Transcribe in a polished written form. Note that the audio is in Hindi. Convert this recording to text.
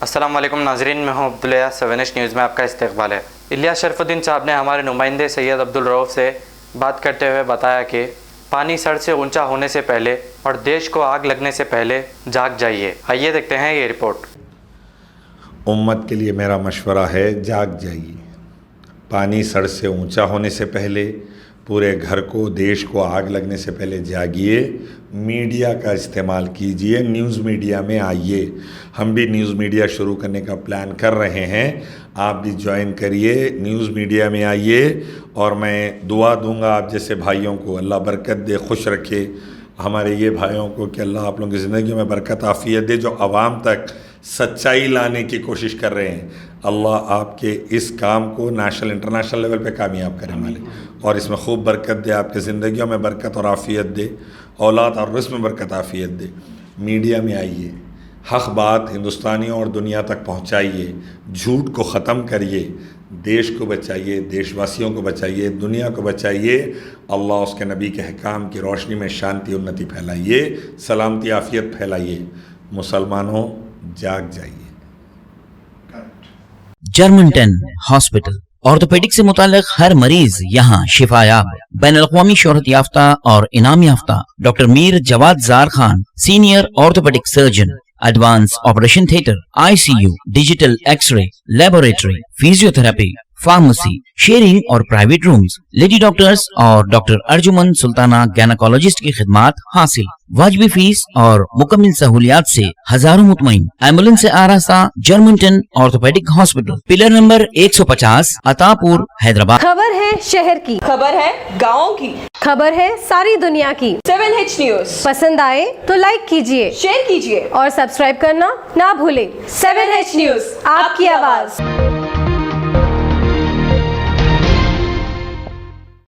अस्सलाम वालेकुम नाजरीन, मैं हूं अब्दुल्ला। 7H न्यूज़ में आपका इस्तकबाल है। इलियास शरफुद्दीन साहब ने हमारे नुमाइंदे सैयद अब्दुल रऊफ़ से बात करते हुए बताया कि पानी सर से ऊंचा होने से पहले और देश को आग लगने से पहले जाग जाइए। आइए देखते हैं ये रिपोर्ट। उम्मत के लिए मेरा मशवरा है, जाग जाइए। पानी सर से ऊंचा होने से पहले, पूरे घर को, देश को आग लगने से पहले जागिए। मीडिया का इस्तेमाल कीजिए, न्यूज़ मीडिया में आइए। हम भी न्यूज़ मीडिया शुरू करने का प्लान कर रहे हैं, आप भी ज्वाइन करिए, न्यूज़ मीडिया में आइए। और मैं दुआ दूंगा आप जैसे भाइयों को, अल्लाह बरकत दे, खुश रखे हमारे ये भाइयों को कि अल्लाह आप लोगों की ज़िंदगी में बरकत आफ़ियत दे, जो आवाम तक सच्चाई लाने की कोशिश कर रहे हैं। अल्लाह आपके इस काम को नेशनल इंटरनेशनल लेवल पे कामयाब करे मालिक, और इसमें खूब बरकत दे, आपकी ज़िंदगियों में बरकत और आफ़ियत दे, औलाद और रिज़्क़ में बरकत आफ़ियत दे। मीडिया में आइए, हक़ बात हिंदुस्तानियों और दुनिया तक पहुँचाइए, झूठ को ख़त्म करिए, देश को बचाइए, देशवासियों को बचाइए, दुनिया को बचाइए। अल्लाह उसके नबी के अहकाम की रोशनी में शांति उन्नति फैलाइए, सलामती आफ़ियत फैलाइए। मुसलमानों, जाग जाइए। जर्मनटन हॉस्पिटल ऑर्थोपेडिक से मुताल्लिक हर मरीज यहाँ शिफायाब। बैनुल-अक़वामी शोहरत याफ्ता और इनाम याफ्ता doctor Mir Jawad Jar Khan, senior orthopedic surgeon, advance operation theatre, ICU, digital x ray, laboratory, physiotherapy, pharmacy, sharing और प्राइवेट रूम्स, लेडी डॉक्टर्स और डॉक्टर अर्जुमन सुल्ताना गैनाकोलॉजिस्ट की खिदमात हासिल। वाजिबी फीस और मुकम्मल सहूलियात से हजारों मुतमईन। एम्बुलेंस से आरास्ता Germanton orthopedic hospital, pillar number 150, Attapur, Hyderabad. खबर है शहर की, खबर है गाँव की, खबर है सारी दुनिया की। 7H न्यूज़ पसंद आए तो लाइक कीजिए, शेयर कीजिए और सब्सक्राइब करना ना भूलें। 7H न्यूज़, आपकी आवाज।